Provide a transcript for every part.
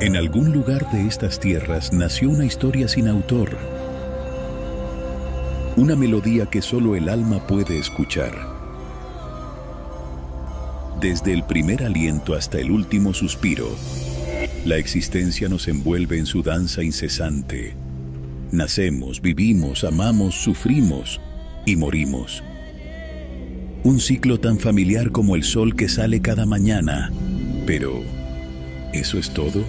En algún lugar de estas tierras nació una historia sin autor. Una melodía que solo el alma puede escuchar. Desde el primer aliento hasta el último suspiro, la existencia nos envuelve en su danza incesante. Nacemos, vivimos, amamos, sufrimos y morimos. Un ciclo tan familiar como el sol que sale cada mañana. Pero, ¿eso es todo?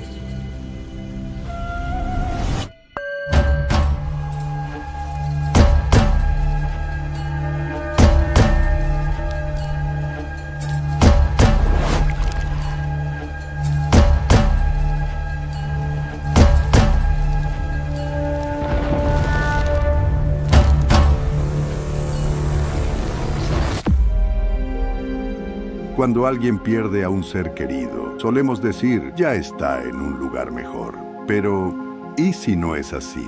Cuando alguien pierde a un ser querido, solemos decir, ya está en un lugar mejor. Pero, ¿y si no es así?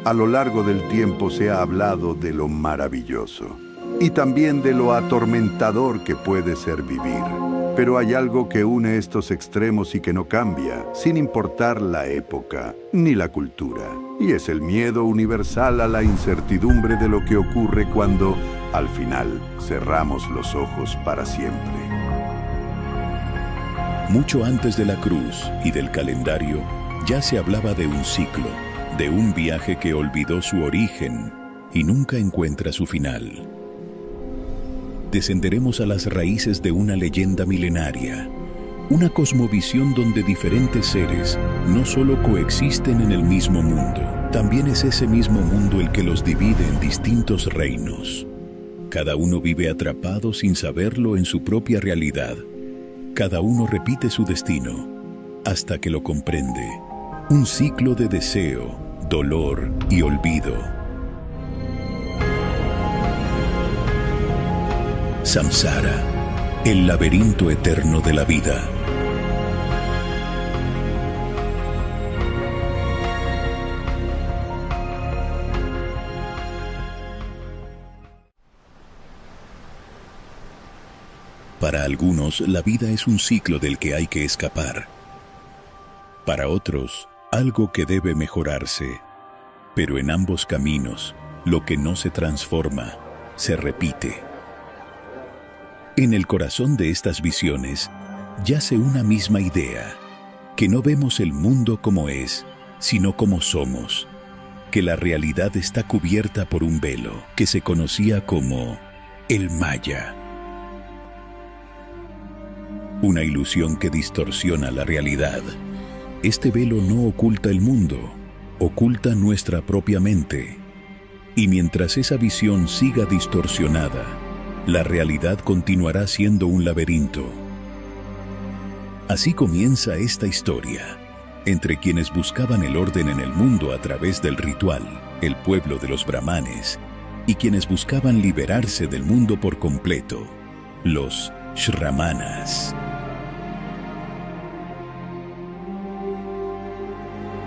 A lo largo del tiempo se ha hablado de lo maravilloso y también de lo atormentador que puede ser vivir. Pero hay algo que une estos extremos y que no cambia, sin importar la época ni la cultura. Y es el miedo universal a la incertidumbre de lo que ocurre cuando, al final, cerramos los ojos para siempre. Mucho antes de la cruz y del calendario, ya se hablaba de un ciclo, de un viaje que olvidó su origen y nunca encuentra su final. Descenderemos a las raíces de una leyenda milenaria, una cosmovisión donde diferentes seres no solo coexisten en el mismo mundo, también es ese mismo mundo el que los divide en distintos reinos. Cada uno vive atrapado sin saberlo en su propia realidad. Cada uno repite su destino hasta que lo comprende. Un ciclo de deseo, dolor y olvido. Samsara, el laberinto eterno de la vida. Para algunos, la vida es un ciclo del que hay que escapar. Para otros, algo que debe mejorarse. Pero en ambos caminos, lo que no se transforma, se repite. En el corazón de estas visiones, yace una misma idea, que no vemos el mundo como es, sino como somos, que la realidad está cubierta por un velo que se conocía como el Maya. Una ilusión que distorsiona la realidad. Este velo no oculta el mundo, oculta nuestra propia mente. Y mientras esa visión siga distorsionada, la realidad continuará siendo un laberinto. Así comienza esta historia, entre quienes buscaban el orden en el mundo a través del ritual, el pueblo de los brahmanes, y quienes buscaban liberarse del mundo por completo, los Shramanas.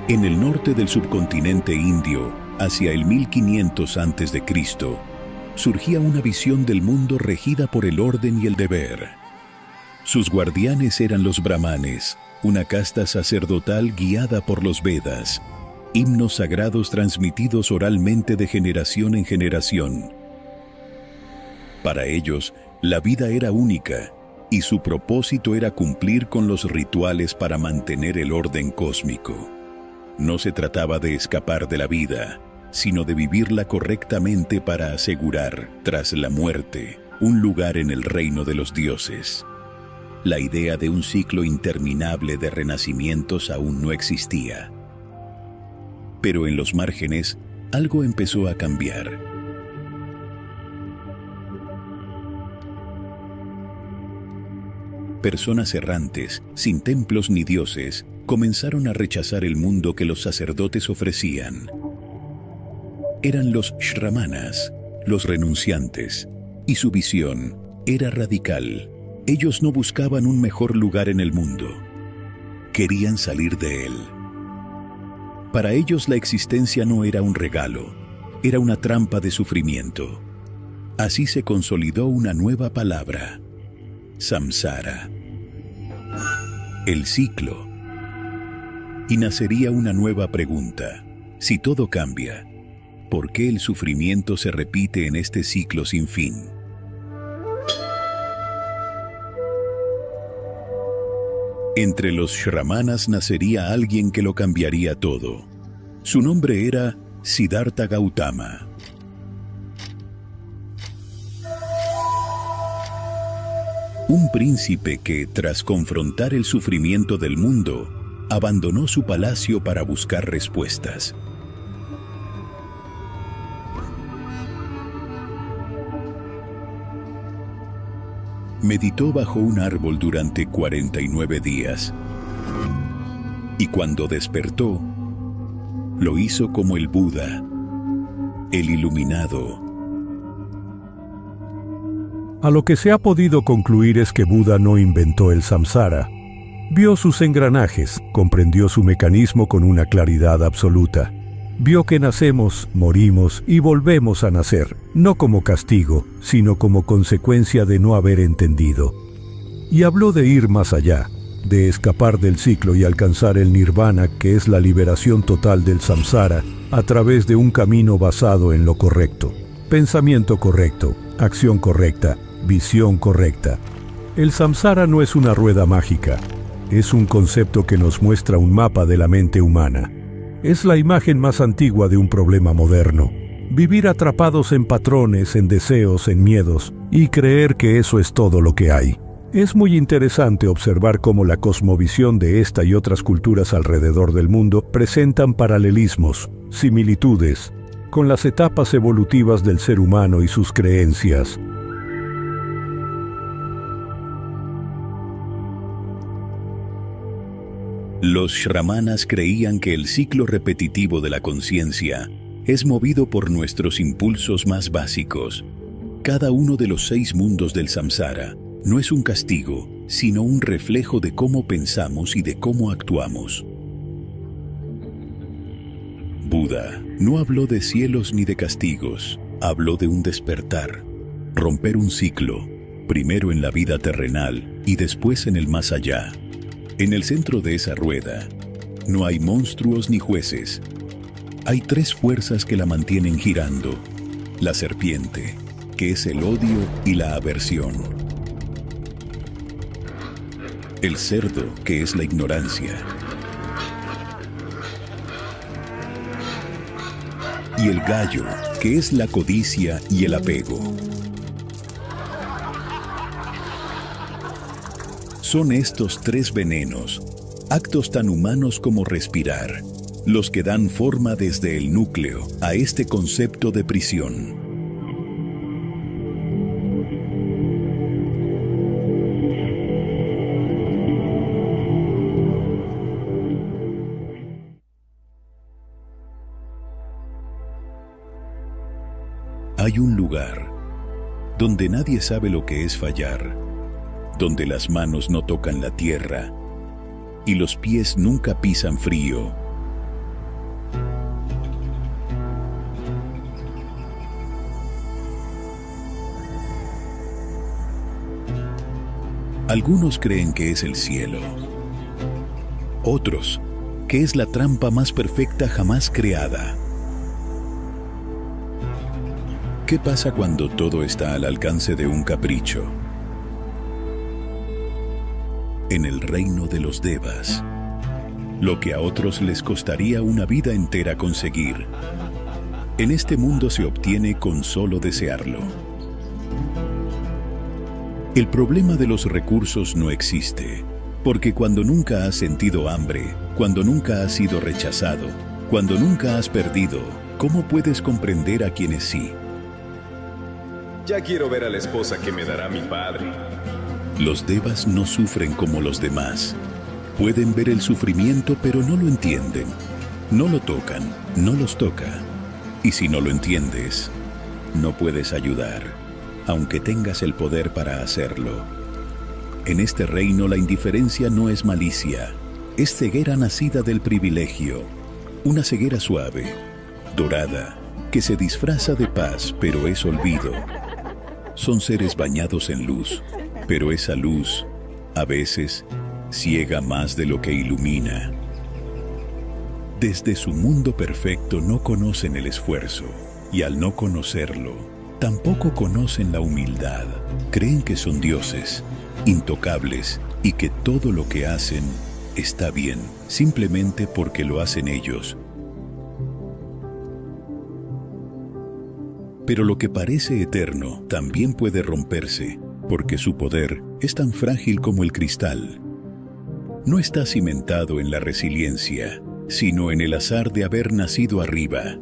En el norte del subcontinente indio, hacia el 1500 a.C., surgía una visión del mundo regida por el orden y el deber. Sus guardianes eran los brahmanes, una casta sacerdotal guiada por los Vedas, himnos sagrados transmitidos oralmente de generación en generación. Para ellos, la vida era única, y su propósito era cumplir con los rituales para mantener el orden cósmico. No se trataba de escapar de la vida, sino de vivirla correctamente para asegurar, tras la muerte, un lugar en el reino de los dioses. La idea de un ciclo interminable de renacimientos aún no existía. Pero en los márgenes, algo empezó a cambiar. Personas errantes, sin templos ni dioses, comenzaron a rechazar el mundo que los sacerdotes ofrecían. Eran los Shramanas, los renunciantes, y su visión era radical. Ellos no buscaban un mejor lugar en el mundo. Querían salir de él. Para ellos la existencia no era un regalo, era una trampa de sufrimiento. Así se consolidó una nueva palabra: Samsara. El ciclo. y nacería una nueva pregunta. Si todo cambia, ¿por qué el sufrimiento se repite en este ciclo sin fin? Entre los Shramanas nacería alguien que lo cambiaría todo. Su nombre era Siddhartha Gautama. Un príncipe que, tras confrontar el sufrimiento del mundo, abandonó su palacio para buscar respuestas. Meditó bajo un árbol durante 49 días. Y cuando despertó, lo hizo como el Buda, el iluminado. A lo que se ha podido concluir es que Buda no inventó el samsara. Vio sus engranajes, comprendió su mecanismo con una claridad absoluta. Vio que nacemos, morimos y volvemos a nacer, no como castigo, sino como consecuencia de no haber entendido. Y habló de ir más allá, de escapar del ciclo y alcanzar el nirvana, que es la liberación total del samsara, a través de un camino basado en lo correcto. Pensamiento correcto, acción correcta, visión correcta. El samsara no es una rueda mágica, es un concepto que nos muestra un mapa de la mente humana. Es la imagen más antigua de un problema moderno. Vivir atrapados en patrones, en deseos, en miedos, y creer que eso es todo lo que hay. Es muy interesante observar cómo la cosmovisión de esta y otras culturas alrededor del mundo presentan paralelismos, similitudes, con las etapas evolutivas del ser humano y sus creencias. Los Shramanas creían que el ciclo repetitivo de la conciencia es movido por nuestros impulsos más básicos. Cada uno de los 6 mundos del samsara no es un castigo, sino un reflejo de cómo pensamos y de cómo actuamos. Buda no habló de cielos ni de castigos, habló de un despertar, romper un ciclo, primero en la vida terrenal y después en el más allá. En el centro de esa rueda, no hay monstruos ni jueces. Hay 3 fuerzas que la mantienen girando. La serpiente, que es el odio y la aversión. El cerdo, que es la ignorancia. Y el gallo, que es la codicia y el apego. Son estos 3 venenos, actos tan humanos como respirar, los que dan forma desde el núcleo a este concepto de prisión. Hay un lugar donde nadie sabe lo que es fallar, donde las manos no tocan la tierra y los pies nunca pisan frío. Algunos creen que es el cielo, otros que es la trampa más perfecta jamás creada. ¿Qué pasa cuando todo está al alcance de un capricho? En el reino de los devas, lo que a otros les costaría una vida entera conseguir, en este mundo se obtiene con solo desearlo. El problema de los recursos no existe, porque cuando nunca has sentido hambre, cuando nunca has sido rechazado, cuando nunca has perdido, ¿cómo puedes comprender a quienes sí? Ya quiero ver a la esposa que me dará mi padre. Los devas no sufren como los demás. Pueden ver el sufrimiento, pero no lo entienden. No lo tocan, no los toca. Y si no lo entiendes, no puedes ayudar, aunque tengas el poder para hacerlo. En este reino la indiferencia no es malicia, es ceguera nacida del privilegio. Una ceguera suave, dorada, que se disfraza de paz, pero es olvido. Son seres bañados en luz, pero esa luz, a veces, ciega más de lo que ilumina. Desde su mundo perfecto no conocen el esfuerzo, y al no conocerlo, tampoco conocen la humildad. Creen que son dioses, intocables, y que todo lo que hacen está bien, simplemente porque lo hacen ellos. Pero lo que parece eterno también puede romperse, porque su poder es tan frágil como el cristal. No está cimentado en la resiliencia, sino en el azar de haber nacido arriba.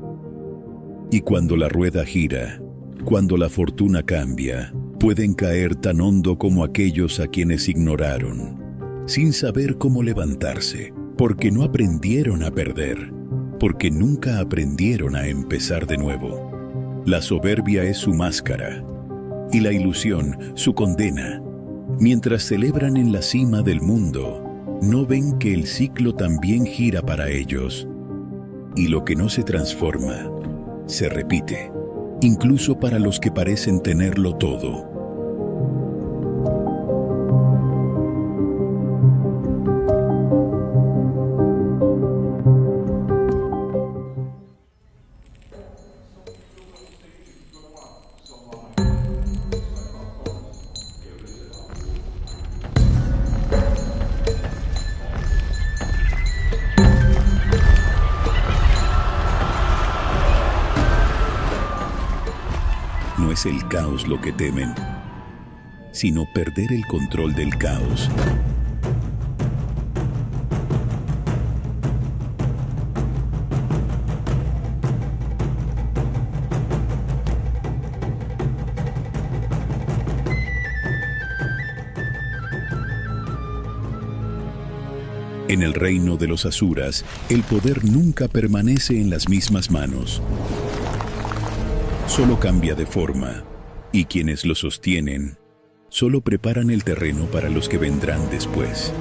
Y cuando la rueda gira, cuando la fortuna cambia, pueden caer tan hondo como aquellos a quienes ignoraron, sin saber cómo levantarse, porque no aprendieron a perder, porque nunca aprendieron a empezar de nuevo. La soberbia es su máscara, y la ilusión su condena. Mientras celebran en la cima del mundo, no ven que el ciclo también gira para ellos, y lo que no se transforma, se repite, incluso para los que parecen tenerlo todo. No es el caos lo que temen, sino perder el control del caos. En el reino de los asuras, el poder nunca permanece en las mismas manos. Solo cambia de forma, y quienes lo sostienen solo preparan el terreno para los que vendrán después.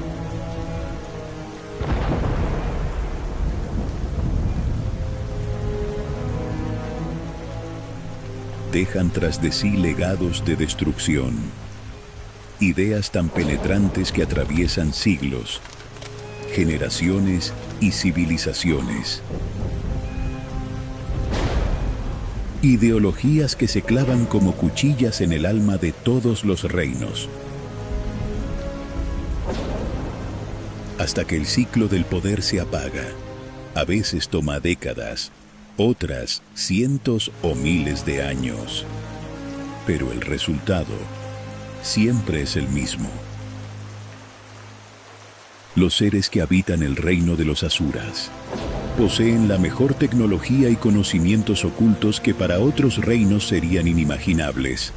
Dejan tras de sí legados de destrucción, ideas tan penetrantes que atraviesan siglos, generaciones y civilizaciones. Ideologías que se clavan como cuchillas en el alma de todos los reinos, hasta que el ciclo del poder se apaga. A veces toma décadas, otras cientos o miles de años, pero el resultado siempre es el mismo. Los seres que habitan el reino de los asuras poseen la mejor tecnología y conocimientos ocultos que para otros reinos serían inimaginables.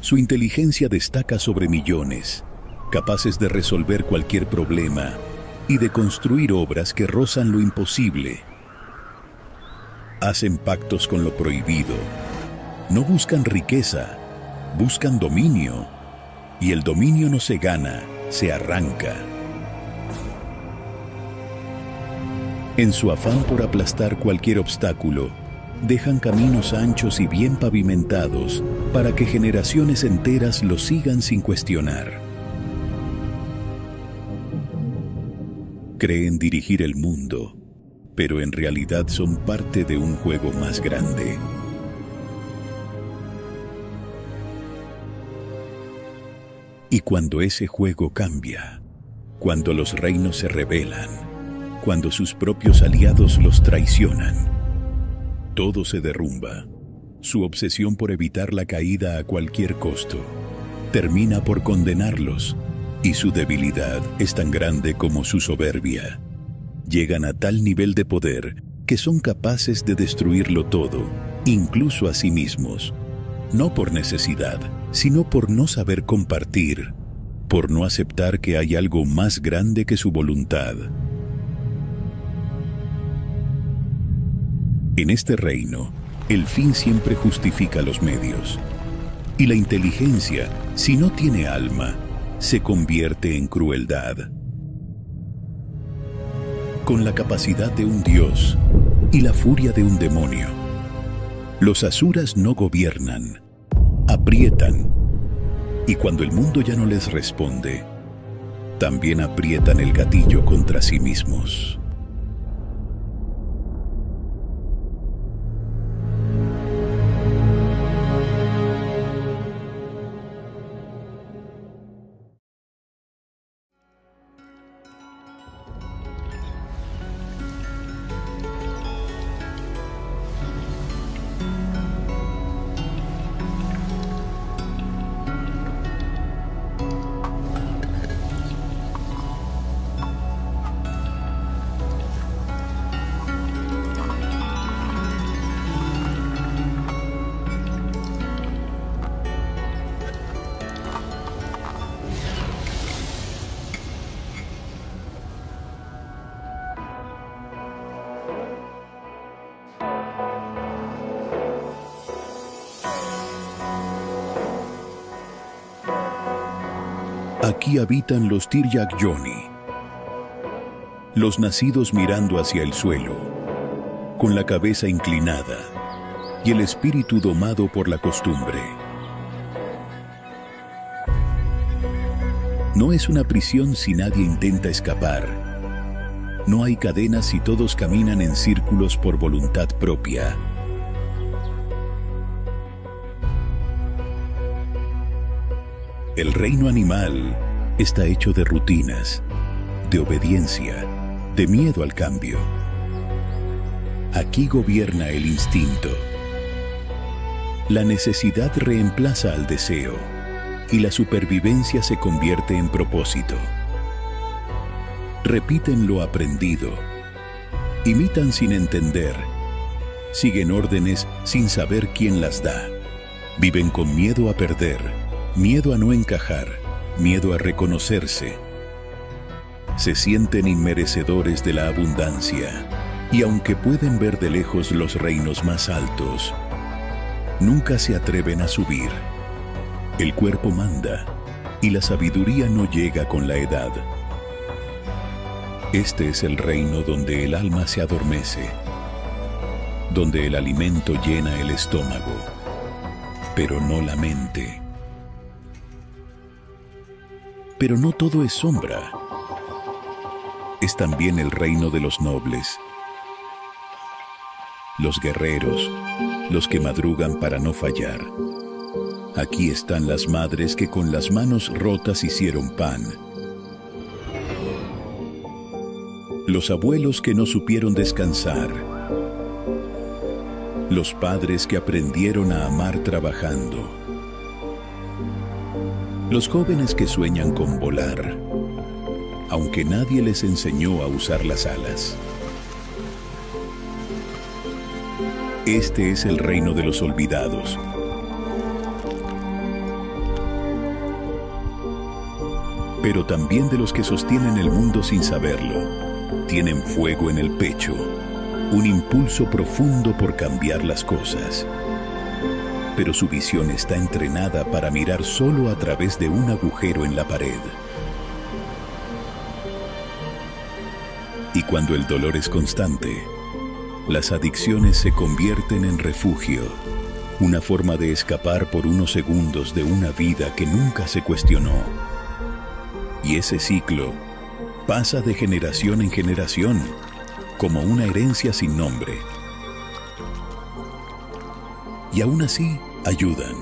Su inteligencia destaca sobre millones, capaces de resolver cualquier problema y de construir obras que rozan lo imposible. Hacen pactos con lo prohibido. No buscan riqueza, buscan dominio. Y el dominio no se gana, se arranca. En su afán por aplastar cualquier obstáculo, dejan caminos anchos y bien pavimentados para que generaciones enteras lo sigan sin cuestionar. Creen dirigir el mundo, pero en realidad son parte de un juego más grande. Y cuando ese juego cambia, cuando los reinos se rebelan, cuando sus propios aliados los traicionan, todo se derrumba. Su obsesión por evitar la caída a cualquier costo termina por condenarlos, y su debilidad es tan grande como su soberbia. Llegan a tal nivel de poder que son capaces de destruirlo todo, incluso a sí mismos, no por necesidad, sino por no saber compartir, por no aceptar que hay algo más grande que su voluntad. En este reino, el fin siempre justifica los medios. Y la inteligencia, si no tiene alma, se convierte en crueldad. Con la capacidad de un dios y la furia de un demonio, los asuras no gobiernan, aprietan. Y cuando el mundo ya no les responde, también aprietan el gatillo contra sí mismos. Aquí habitan los Tiryak-Yoni, los nacidos mirando hacia el suelo, con la cabeza inclinada y el espíritu domado por la costumbre. No es una prisión si nadie intenta escapar. No hay cadenas si todos caminan en círculos por voluntad propia. El reino animal está hecho de rutinas, de obediencia, de miedo al cambio. Aquí gobierna el instinto. La necesidad reemplaza al deseo y la supervivencia se convierte en propósito. Repiten lo aprendido, imitan sin entender, siguen órdenes sin saber quién las da, viven con miedo a perder, miedo a no encajar, miedo a reconocerse. Se sienten inmerecedores de la abundancia y aunque pueden ver de lejos los reinos más altos, nunca se atreven a subir. El cuerpo manda y la sabiduría no llega con la edad. Este es el reino donde el alma se adormece, donde el alimento llena el estómago, pero no la mente. Pero no todo es sombra. Es también el reino de los nobles, los guerreros, los que madrugan para no fallar. Aquí están las madres que con las manos rotas hicieron pan, los abuelos que no supieron descansar, los padres que aprendieron a amar trabajando, los jóvenes que sueñan con volar, aunque nadie les enseñó a usar las alas. Este es el reino de los olvidados. Pero también de los que sostienen el mundo sin saberlo. Tienen fuego en el pecho, un impulso profundo por cambiar las cosas. Pero su visión está entrenada para mirar solo a través de un agujero en la pared. Y cuando el dolor es constante, las adicciones se convierten en refugio, una forma de escapar por unos segundos de una vida que nunca se cuestionó. Y ese ciclo pasa de generación en generación, como una herencia sin nombre. Y aún así ayudan,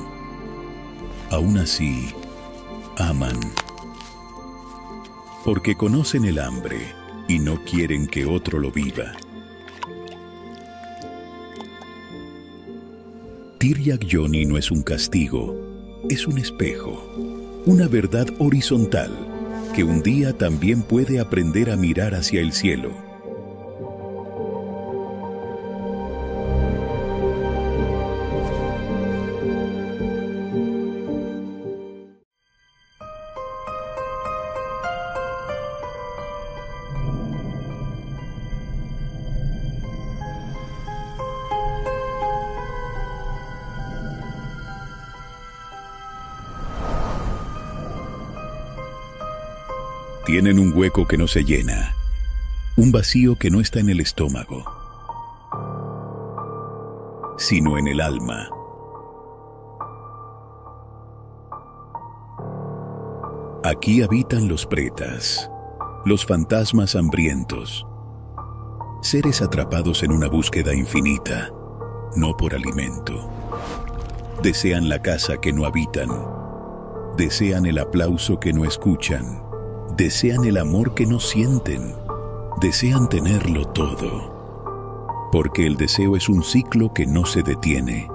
aún así aman, porque conocen el hambre y no quieren que otro lo viva. Tiryak-Yoni no es un castigo, es un espejo, una verdad horizontal que un día también puede aprender a mirar hacia el cielo. Tienen un hueco que no se llena, un vacío que no está en el estómago, sino en el alma. Aquí habitan los pretas, los fantasmas hambrientos, seres atrapados en una búsqueda infinita, no por alimento. Desean la casa que no habitan, desean el aplauso que no escuchan, desean el amor que no sienten, desean tenerlo todo, porque el deseo es un ciclo que no se detiene.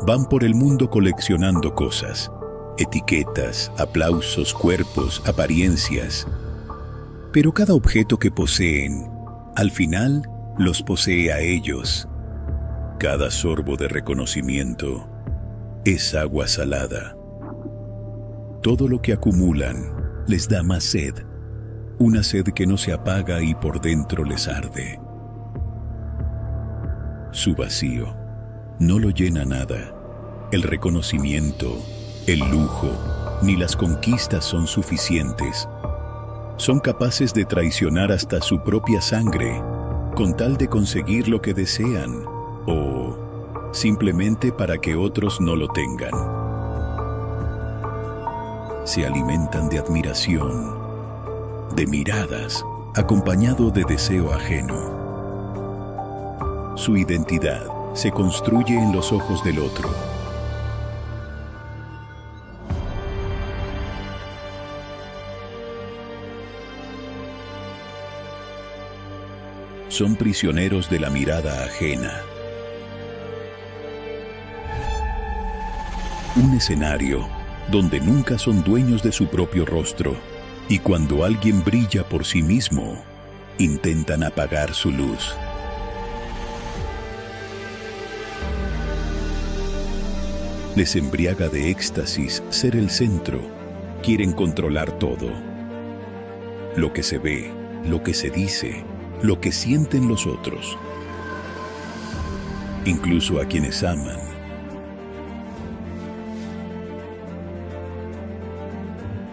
Van por el mundo coleccionando cosas, etiquetas, aplausos, cuerpos, apariencias, pero cada objeto que poseen, al final, los posee a ellos. Cada sorbo de reconocimiento es agua salada. Todo lo que acumulan les da más sed, una sed que no se apaga y por dentro les arde. Su vacío no lo llena nada, el reconocimiento El lujo ni las conquistas son suficientes. Son capaces de traicionar hasta su propia sangre con tal de conseguir lo que desean o simplemente para que otros no lo tengan. Se alimentan de admiración, de miradas, acompañado de deseo ajeno. Su identidad se construye en los ojos del otro. Son prisioneros de la mirada ajena. Un escenario donde nunca son dueños de su propio rostro, y cuando alguien brilla por sí mismo, intentan apagar su luz. Les embriaga de éxtasis ser el centro. Quieren controlar todo. Lo que se ve, lo que se dice, lo que sienten los otros. Incluso a quienes aman.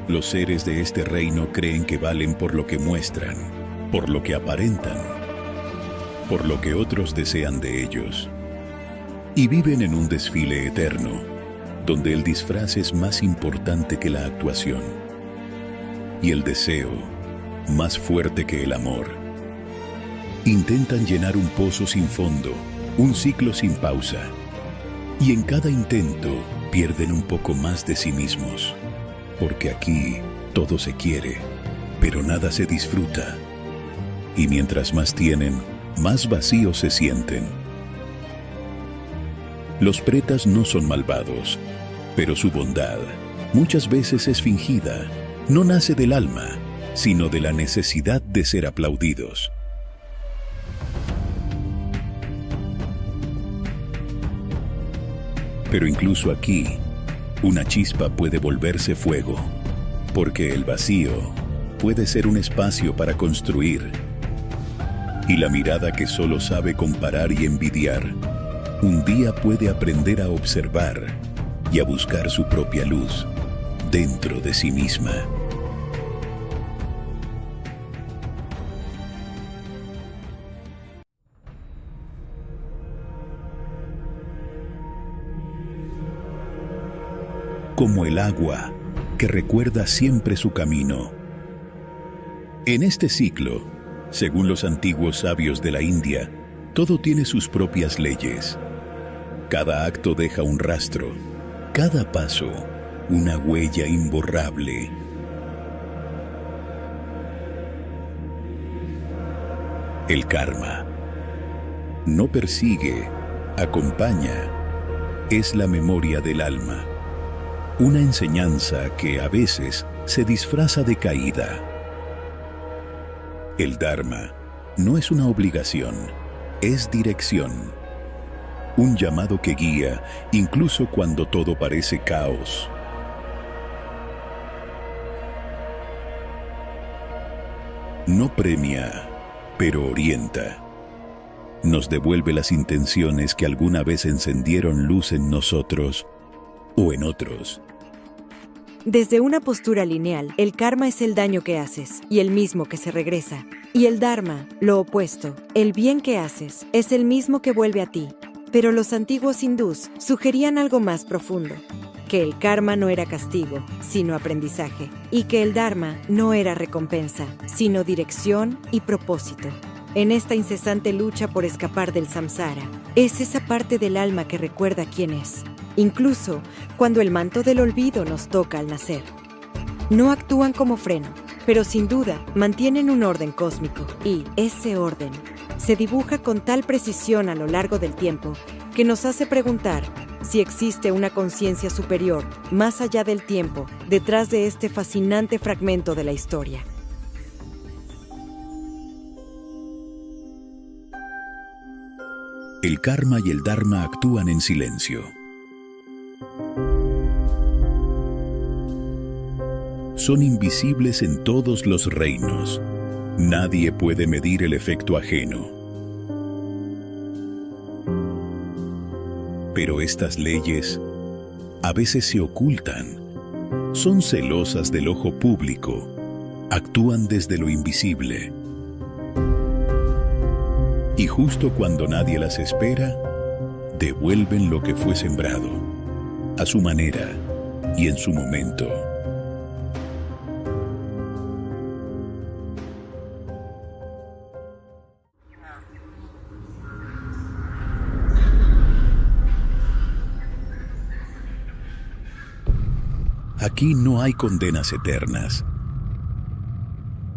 Los seres de este reino creen que valen por lo que muestran, por lo que aparentan, por lo que otros desean de ellos. Y viven en un desfile eterno, donde el disfraz es más importante que la actuación. Y el deseo, más fuerte que el amor. Intentan llenar un pozo sin fondo, un ciclo sin pausa. Y en cada intento pierden un poco más de sí mismos. Porque aquí todo se quiere, pero nada se disfruta. Y mientras más tienen, más vacíos se sienten. Los pretas no son malvados, pero su bondad muchas veces es fingida. No nace del alma, sino de la necesidad de ser aplaudidos. Pero incluso aquí, una chispa puede volverse fuego, porque el vacío puede ser un espacio para construir. Y la mirada que solo sabe comparar y envidiar, un día puede aprender a observar y a buscar su propia luz dentro de sí misma. Como el agua que recuerda siempre su camino. En este ciclo, según los antiguos sabios de la India, todo tiene sus propias leyes. Cada acto deja un rastro, cada paso una huella imborrable. El karma no persigue, acompaña, es la memoria del alma. Una enseñanza que a veces se disfraza de caída. El Dharma no es una obligación, es dirección. Un llamado que guía incluso cuando todo parece caos. No premia, pero orienta. Nos devuelve las intenciones que alguna vez encendieron luz en nosotros o en otros. Desde una postura lineal, el karma es el daño que haces y el mismo que se regresa. Y el dharma, lo opuesto, el bien que haces, es el mismo que vuelve a ti. Pero los antiguos hindús sugerían algo más profundo, que el karma no era castigo, sino aprendizaje, y que el dharma no era recompensa, sino dirección y propósito. En esta incesante lucha por escapar del samsara, es esa parte del alma que recuerda quién es. Incluso cuando el manto del olvido nos toca al nacer. No actúan como freno, pero sin duda mantienen un orden cósmico, y ese orden se dibuja con tal precisión a lo largo del tiempo que nos hace preguntar si existe una conciencia superior, más allá del tiempo, detrás de este fascinante fragmento de la historia. El karma y el dharma actúan en silencio. Son invisibles en todos los reinos. Nadie puede medir el efecto ajeno. Pero estas leyes a veces se ocultan. Son celosas del ojo público. Actúan desde lo invisible. Y justo cuando nadie las espera, devuelven lo que fue sembrado, a su manera y en su momento. Aquí no hay condenas eternas,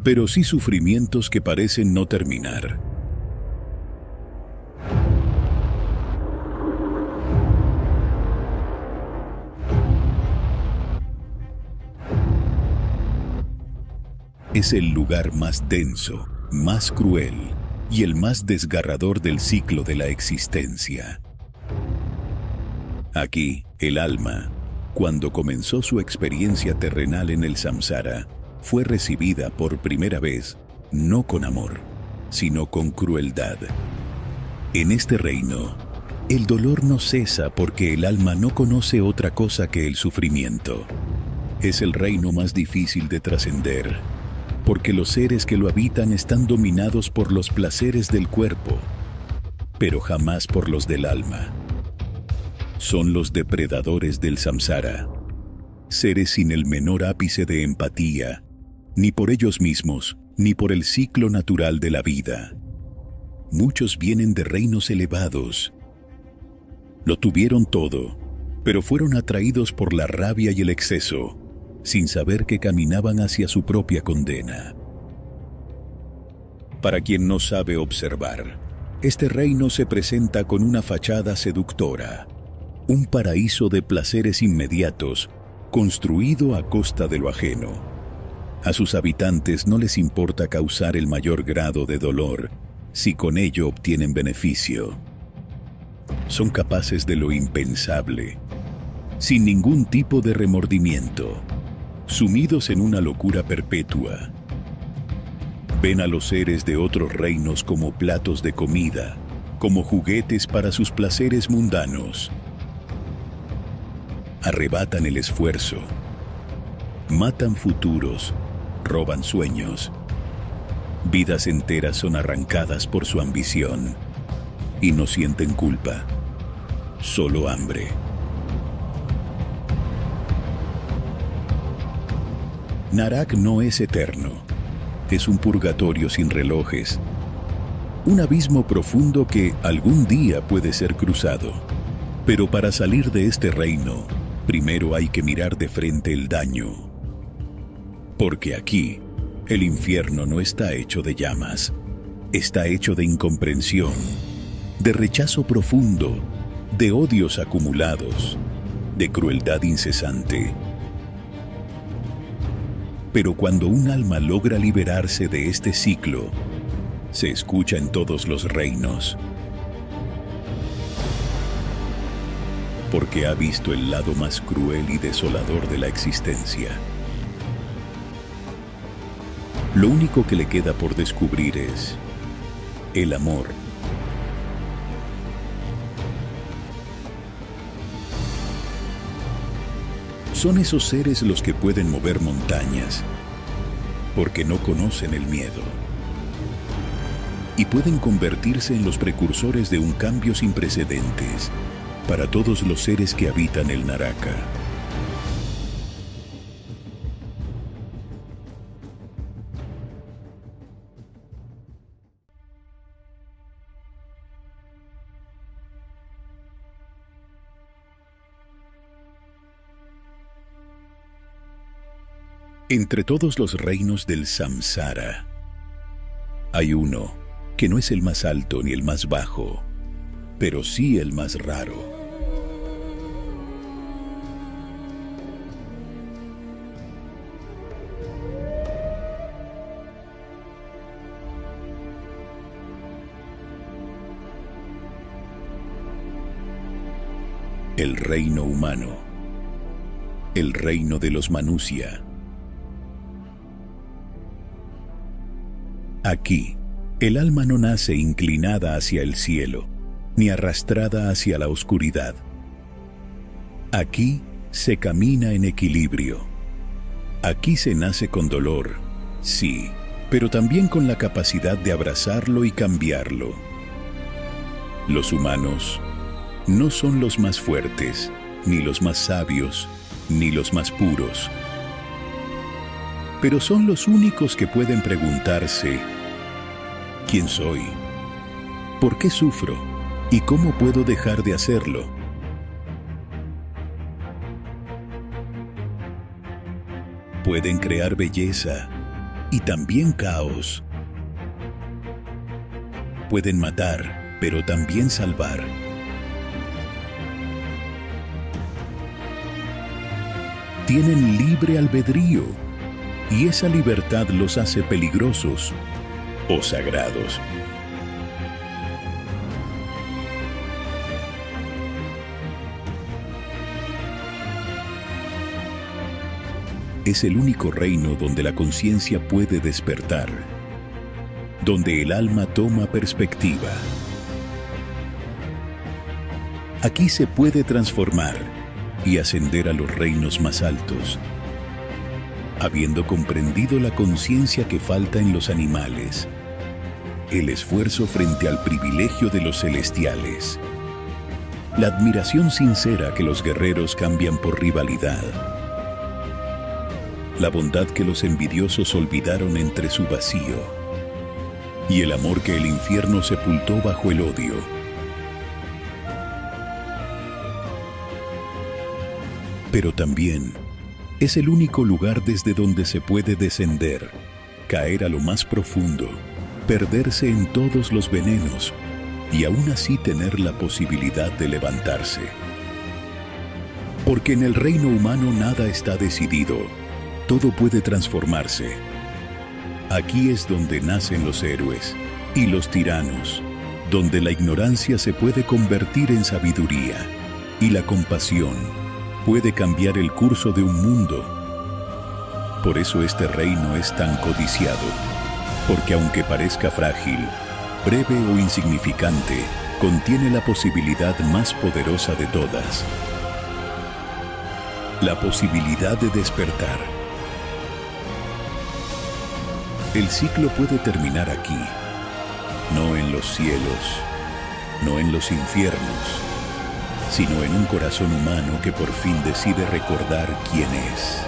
pero sí sufrimientos que parecen no terminar. Es el lugar más denso, más cruel y el más desgarrador del ciclo de la existencia. Aquí, el alma, cuando comenzó su experiencia terrenal en el samsara, fue recibida por primera vez, no con amor, sino con crueldad. En este reino, el dolor no cesa porque el alma no conoce otra cosa que el sufrimiento. Es el reino más difícil de trascender, porque los seres que lo habitan están dominados por los placeres del cuerpo, pero jamás por los del alma. Son los depredadores del samsara, seres sin el menor ápice de empatía, ni por ellos mismos, ni por el ciclo natural de la vida. Muchos vienen de reinos elevados. Lo tuvieron todo, pero fueron atraídos por la rabia y el exceso, sin saber que caminaban hacia su propia condena. Para quien no sabe observar, este reino se presenta con una fachada seductora, un paraíso de placeres inmediatos, construido a costa de lo ajeno. A sus habitantes no les importa causar el mayor grado de dolor, si con ello obtienen beneficio. Son capaces de lo impensable, sin ningún tipo de remordimiento, sumidos en una locura perpetua. Ven a los seres de otros reinos como platos de comida, como juguetes para sus placeres mundanos. Arrebatan el esfuerzo, matan futuros, roban sueños. Vidas enteras son arrancadas por su ambición y no sienten culpa, solo hambre. Narak no es eterno, es un purgatorio sin relojes, un abismo profundo que algún día puede ser cruzado. Pero para salir de este reino, primero hay que mirar de frente el daño. Porque aquí, el infierno no está hecho de llamas, está hecho de incomprensión, de rechazo profundo, de odios acumulados, de crueldad incesante. Pero cuando un alma logra liberarse de este ciclo, se escucha en todos los reinos. Porque ha visto el lado más cruel y desolador de la existencia. Lo único que le queda por descubrir es el amor. Son esos seres los que pueden mover montañas, porque no conocen el miedo. Y pueden convertirse en los precursores de un cambio sin precedentes para todos los seres que habitan el Naraka. Entre todos los reinos del samsara, hay uno que no es el más alto ni el más bajo, pero sí el más raro. El reino humano, el reino de los Manusia. Aquí, el alma no nace inclinada hacia el cielo, ni arrastrada hacia la oscuridad. Aquí, se camina en equilibrio. Aquí se nace con dolor, sí, pero también con la capacidad de abrazarlo y cambiarlo. Los humanos no son los más fuertes, ni los más sabios, ni los más puros. Pero son los únicos que pueden preguntarse: ¿quién soy? ¿Por qué sufro? ¿Y cómo puedo dejar de hacerlo? Pueden crear belleza y también caos. Pueden matar, pero también salvar. Tienen libre albedrío, y esa libertad los hace peligrosos o sagrados. Es el único reino donde la conciencia puede despertar, donde el alma toma perspectiva. Aquí se puede transformar y ascender a los reinos más altos, habiendo comprendido la conciencia que falta en los animales, el esfuerzo frente al privilegio de los celestiales, la admiración sincera que los guerreros cambian por rivalidad, la bondad que los envidiosos olvidaron entre su vacío, y el amor que el infierno sepultó bajo el odio. Pero también es el único lugar desde donde se puede descender, caer a lo más profundo, perderse en todos los venenos y aún así tener la posibilidad de levantarse. Porque en el reino humano nada está decidido, todo puede transformarse. Aquí es donde nacen los héroes y los tiranos, donde la ignorancia se puede convertir en sabiduría y la compasión puede cambiar el curso de un mundo. Por eso este reino es tan codiciado, porque aunque parezca frágil, breve o insignificante, contiene la posibilidad más poderosa de todas: la posibilidad de despertar. El ciclo puede terminar aquí, no en los cielos, no en los infiernos, sino en un corazón humano que por fin decide recordar quién es.